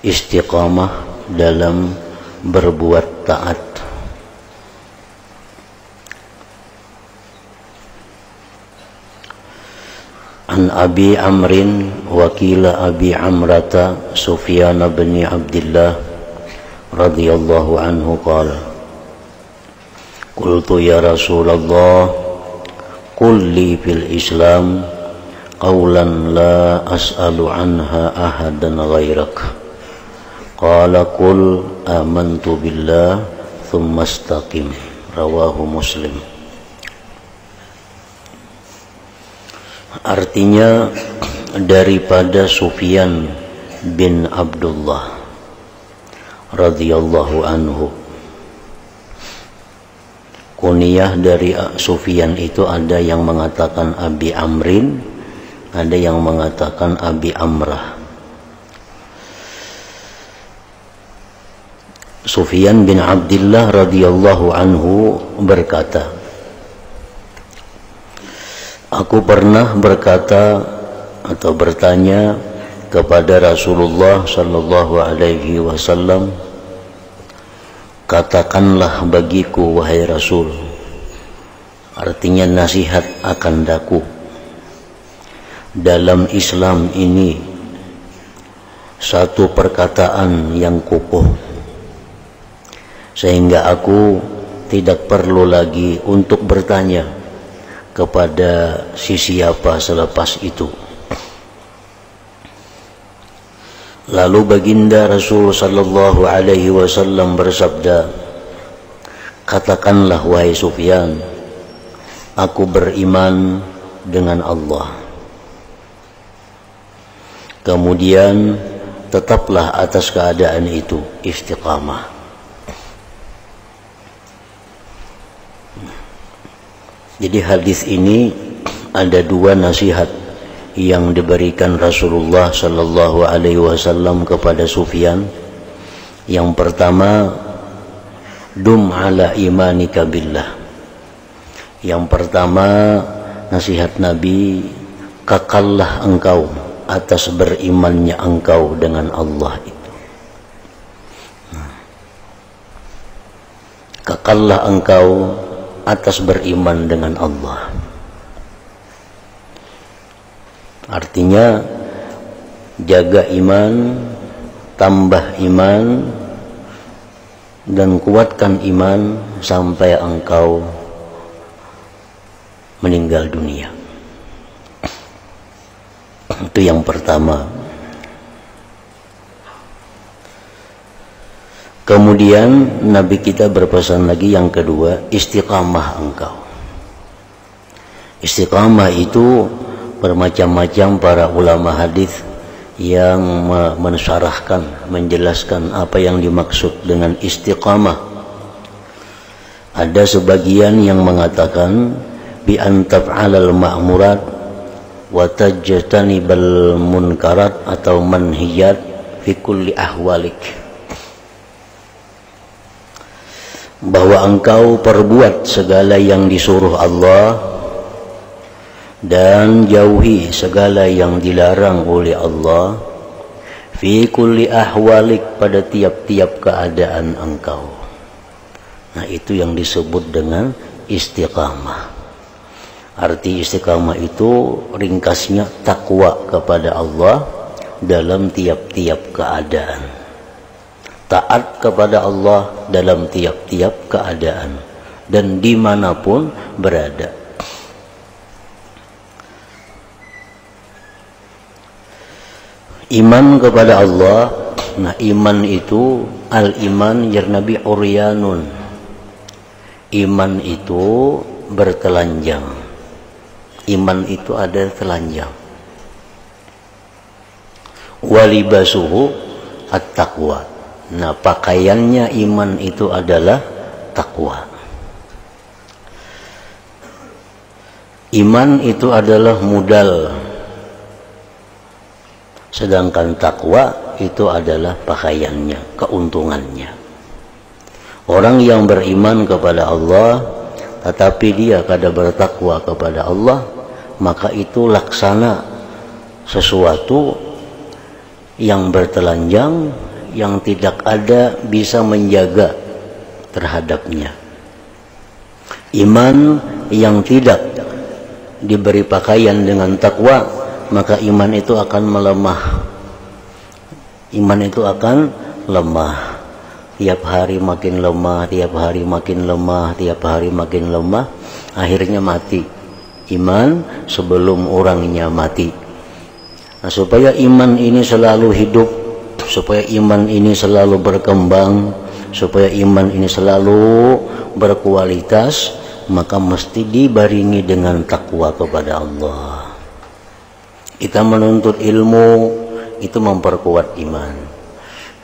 istiqamah dalam berbuat taat. An Abi Amrin wakila Abi Amrata Sufyan bin Abdullah radhiyallahu anhu qala qultu ya Rasulullah qul li fil Islam qawlan la as'alu anha ahadan ghairak qala qul amantu billah thumma istaqim rawahu Muslim. Artinya daripada Sufyan bin Abdullah radhiyallahu anhu. Kunyah dari Sufyan itu ada yang mengatakan Abi Amrin, ada yang mengatakan Abi Amrah. Sufyan bin Abdullah radhiyallahu anhu berkata, aku pernah berkata atau bertanya kepada Rasulullah sallallahu alaihi wasallam, katakanlah bagiku wahai Rasul, artinya nasihat akan daku, dalam Islam ini satu perkataan yang kokoh sehingga aku tidak perlu lagi untuk bertanya kepada siapa selepas itu. Lalu baginda Rasul sallallahu alaihi wasallam bersabda, katakanlah wahai Sufyan, aku beriman dengan Allah. Kemudian tetaplah atas keadaan itu istiqamah. Jadi hadis ini ada dua nasihat yang diberikan Rasulullah sallallahu alaihi wasallam kepada Sufyan. Yang pertama, dum ala imanika billah. Yang pertama, nasihat Nabi, kekallah engkau atas berimannya engkau dengan Allah itu. Kekallah engkau atas beriman dengan Allah. Artinya jaga iman, tambah iman, dan kuatkan iman sampai engkau meninggal dunia. Itu yang pertama. Kemudian Nabi kita berpesan lagi yang kedua, istiqamah engkau. Istiqamah itu bermacam-macam para ulama hadis yang mensyarahkan, menjelaskan apa yang dimaksud dengan istiqamah. Ada sebagian yang mengatakan bi an taf'alal ma'murat wa tajtanibal munkarat atau manhiyat fi kulli ahwalik. Bahwa engkau perbuat segala yang disuruh Allah dan jauhi segala yang dilarang oleh Allah fi kulli ahwalik, pada tiap-tiap keadaan engkau. Nah, itu yang disebut dengan istiqamah. Arti istiqamah itu ringkasnya takwa kepada Allah dalam tiap-tiap keadaan. Taat kepada Allah dalam tiap-tiap keadaan dan dimanapun berada. Iman kepada Allah. Nah, iman itu al-iman yarnabi uryanun. Iman itu bertelanjang. Iman itu ada telanjang. Walibasuhu at-taqwa. Nah, pakaiannya iman itu adalah takwa. Iman itu adalah modal, sedangkan takwa itu adalah pakaiannya, keuntungannya. Orang yang beriman kepada Allah tetapi dia kada bertakwa kepada Allah, maka itu laksana sesuatu yang bertelanjang yang tidak ada bisa menjaga terhadapnya. Iman yang tidak diberi pakaian dengan takwa, maka iman itu akan melemah. Iman itu akan lemah. Tiap hari makin lemah, tiap hari makin lemah, tiap hari makin lemah, akhirnya mati. Iman sebelum orangnya mati. Nah, supaya iman ini selalu hidup, supaya iman ini selalu berkembang, supaya iman ini selalu berkualitas, maka mesti dibaringi dengan takwa kepada Allah. Kita menuntut ilmu itu memperkuat iman.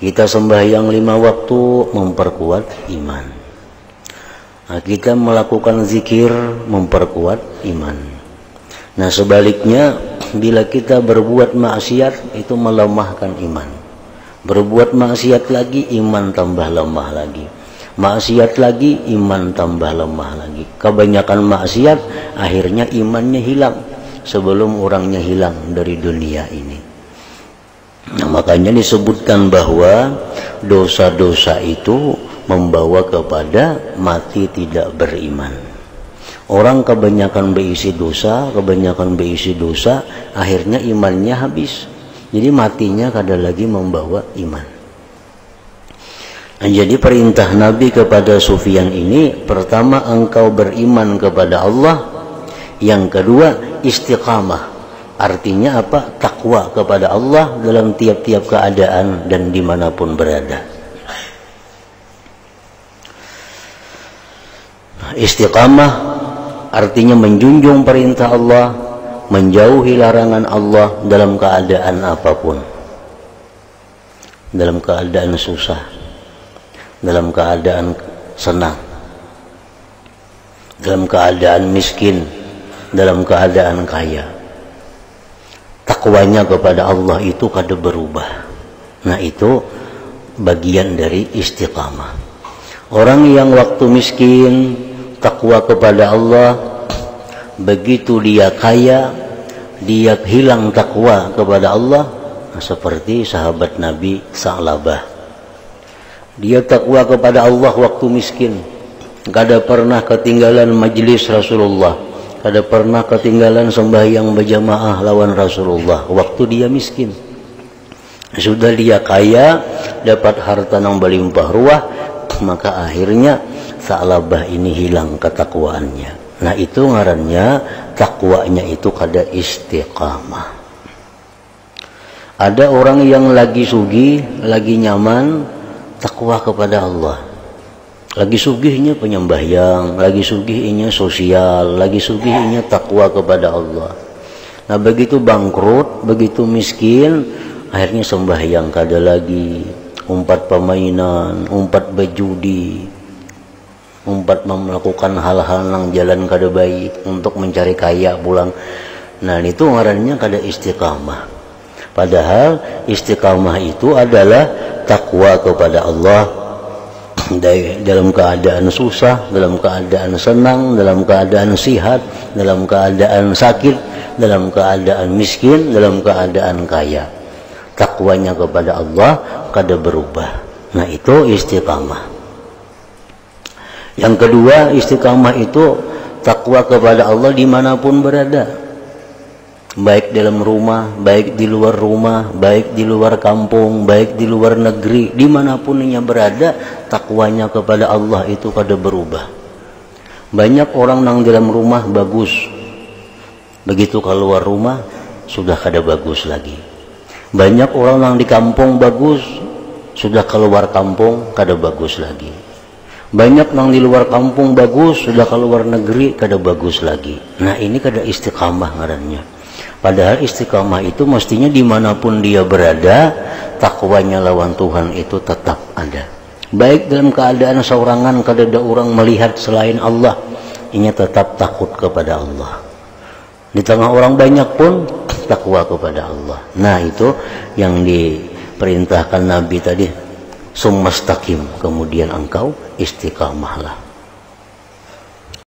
Kita sembahyang 5 waktu memperkuat iman. Nah, kita melakukan zikir memperkuat iman. Nah, sebaliknya bila kita berbuat maksiat itu melemahkan iman. Berbuat maksiat lagi iman tambah lemah lagi. Maksiat lagi iman tambah lemah lagi. Kebanyakan maksiat akhirnya imannya hilang sebelum orangnya hilang dari dunia ini. Nah, makanya disebutkan bahwa dosa-dosa itu membawa kepada mati tidak beriman. Orang kebanyakan berisi dosa, akhirnya imannya habis. Jadi matinya kada lagi membawa iman. Nah, jadi perintah Nabi kepada Sufyan ini, pertama engkau beriman kepada Allah, yang kedua istiqamah. Artinya apa? Takwa kepada Allah dalam tiap-tiap keadaan dan dimanapun berada. Istiqamah artinya menjunjung perintah Allah, menjauhi larangan Allah dalam keadaan apapun. Dalam keadaan susah, dalam keadaan senang, dalam keadaan miskin, dalam keadaan kaya. Takwanya kepada Allah itu kada berubah. Nah, itu bagian dari istiqamah. Orang yang waktu miskin takwa kepada Allah, begitu dia kaya dia hilang takwa kepada Allah. Nah, seperti sahabat Nabi Sa'labah. Dia takwa kepada Allah waktu miskin, kada pernah ketinggalan majlis Rasulullah, kada pernah ketinggalan sembahyang berjamaah lawan Rasulullah waktu dia miskin. Sudah dia kaya, dapat harta yang berlimpah ruah, maka akhirnya Sa'labah ini hilang ketakwaannya. Nah, itu ngarannya takwanya itu kada istiqamah. Ada orang yang lagi sugih, lagi nyaman, takwa kepada Allah. Lagi sugihnya penyembahyang, lagi sugihnya sosial, lagi sugihnya takwa kepada Allah. Nah, begitu bangkrut, begitu miskin, akhirnya sembahyang kada lagi, umpat permainan, umpat berjudi, umpat melakukan hal-hal yang jalan kada baik untuk mencari kaya pulang. Nah, itu ngarannya kada istiqamah. Padahal istiqamah itu adalah takwa kepada Allah dalam keadaan susah, dalam keadaan senang, dalam keadaan sihat, dalam keadaan sakit, dalam keadaan miskin, dalam keadaan kaya. Takwanya kepada Allah kada berubah. Nah, itu istiqamah. Yang kedua, istiqamah itu takwa kepada Allah dimanapun berada, baik dalam rumah, baik di luar rumah, baik di luar kampung, baik di luar negeri, dimanapun ia berada, takwanya kepada Allah itu kada berubah. Banyak orang yang dalam rumah bagus, begitu keluar rumah sudah kada bagus lagi. Banyak orang yang di kampung bagus, sudah keluar kampung kada bagus lagi. Banyak yang di luar kampung bagus, sudah keluar negeri kada bagus lagi. Nah, ini kada istiqamah ngarannya. Padahal istiqamah itu mestinya dimanapun dia berada, takwanya lawan Tuhan itu tetap ada. Baik dalam keadaan seorangan, kada ada orang melihat selain Allah, ini tetap takut kepada Allah. Di tengah orang banyak pun takwa kepada Allah. Nah, itu yang diperintahkan Nabi tadi, summastaqim, kemudian engkau istiqamahlah.